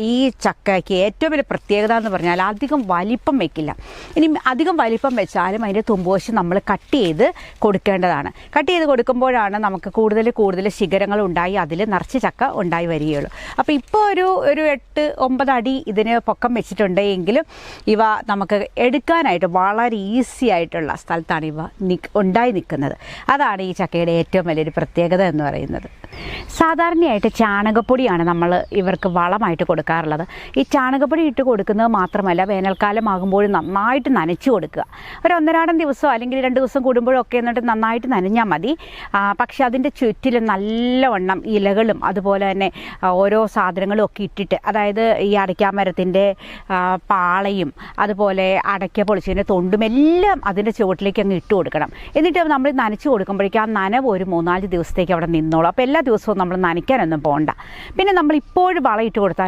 ഈ ചക്കയ്ക്ക് ഏറ്റവും വലിയ പ്രത്യേകത എന്ന് പറഞ്ഞാൽ അധികം വലിപ്പം വെക്കില്ല. ഇനി അധികം വലിപ്പം വെച്ചാലും അതിൻ്റെ തുമ്പുവശം നമ്മൾ കട്ട് ചെയ്ത് കൊടുക്കേണ്ടതാണ്. കട്ട് ചെയ്ത് കൊടുക്കുമ്പോഴാണ് നമുക്ക് കൂടുതൽ ശിഖരങ്ങൾ ഉണ്ടായി അതിൽ നിറച്ച് ചക്ക ഉണ്ടായി വരികയുള്ളൂ. അപ്പോൾ ഇപ്പോൾ ഒരു 8-9 അടി ഇതിന് പൊക്കം വെച്ചിട്ടുണ്ടെങ്കിലും ഇവ നമുക്ക് എടുക്കാനായിട്ട് വളരെ ഈസി ആയിട്ടുള്ള സ്ഥലത്താണ് ഇവ ഉണ്ടായി നിൽക്കുന്നത്. അതാണ് ഈ ചക്കയുടെ ഏറ്റവും വലിയൊരു പ്രത്യേകത എന്ന് പറയുന്നത്. സാധാരണയായിട്ട് ചാണകപ്പൊടിയാണ് നമ്മൾ ഇവർക്ക് വളമായിട്ട് കൊടുക്കാറുള്ളത്. ഈ ചാണകപ്പൊടി ഇട്ട് കൊടുക്കുന്നത് മാത്രമല്ല, വേനൽക്കാലം ആകുമ്പോഴും നന്നായിട്ട് നനച്ചു കൊടുക്കുക. ഒരു 1-2 ദിവസം അല്ലെങ്കിൽ 2 ദിവസം കൂടുമ്പോഴൊക്കെ എന്നിട്ട് നന്നായിട്ട് നനഞ്ഞാൽ മതി. പക്ഷെ അതിൻ്റെ ചുറ്റിലും നല്ലവണ്ണം ഇലകളും അതുപോലെ തന്നെ ഓരോ സാധനങ്ങളും ഒക്കെ ഇട്ടിട്ട്, അതായത് ഈ അടയ്ക്കാമരത്തിൻ്റെ പാളയും അതുപോലെ അടയ്ക്ക പൊളിച്ചതിൻ്റെ തൊണ്ടും എല്ലാം അതിൻ്റെ ചുവട്ടിലേക്ക് അങ്ങ് ഇട്ട് കൊടുക്കണം. എന്നിട്ട് നമ്മൾ നനച്ചു കൊടുക്കുമ്പോഴേക്കും ആ നനവ് ഒരു 3-4 ദിവസത്തേക്ക് അവിടെ നിന്നോളൂ. അപ്പോൾ എല്ലാ ദിവസവും നമ്മൾ നനയ്ക്കാനൊന്നും പോകണ്ട. പിന്നെ നമ്മൾ ഇപ്പോഴും വളമിട്ട് കൊടുത്താൽ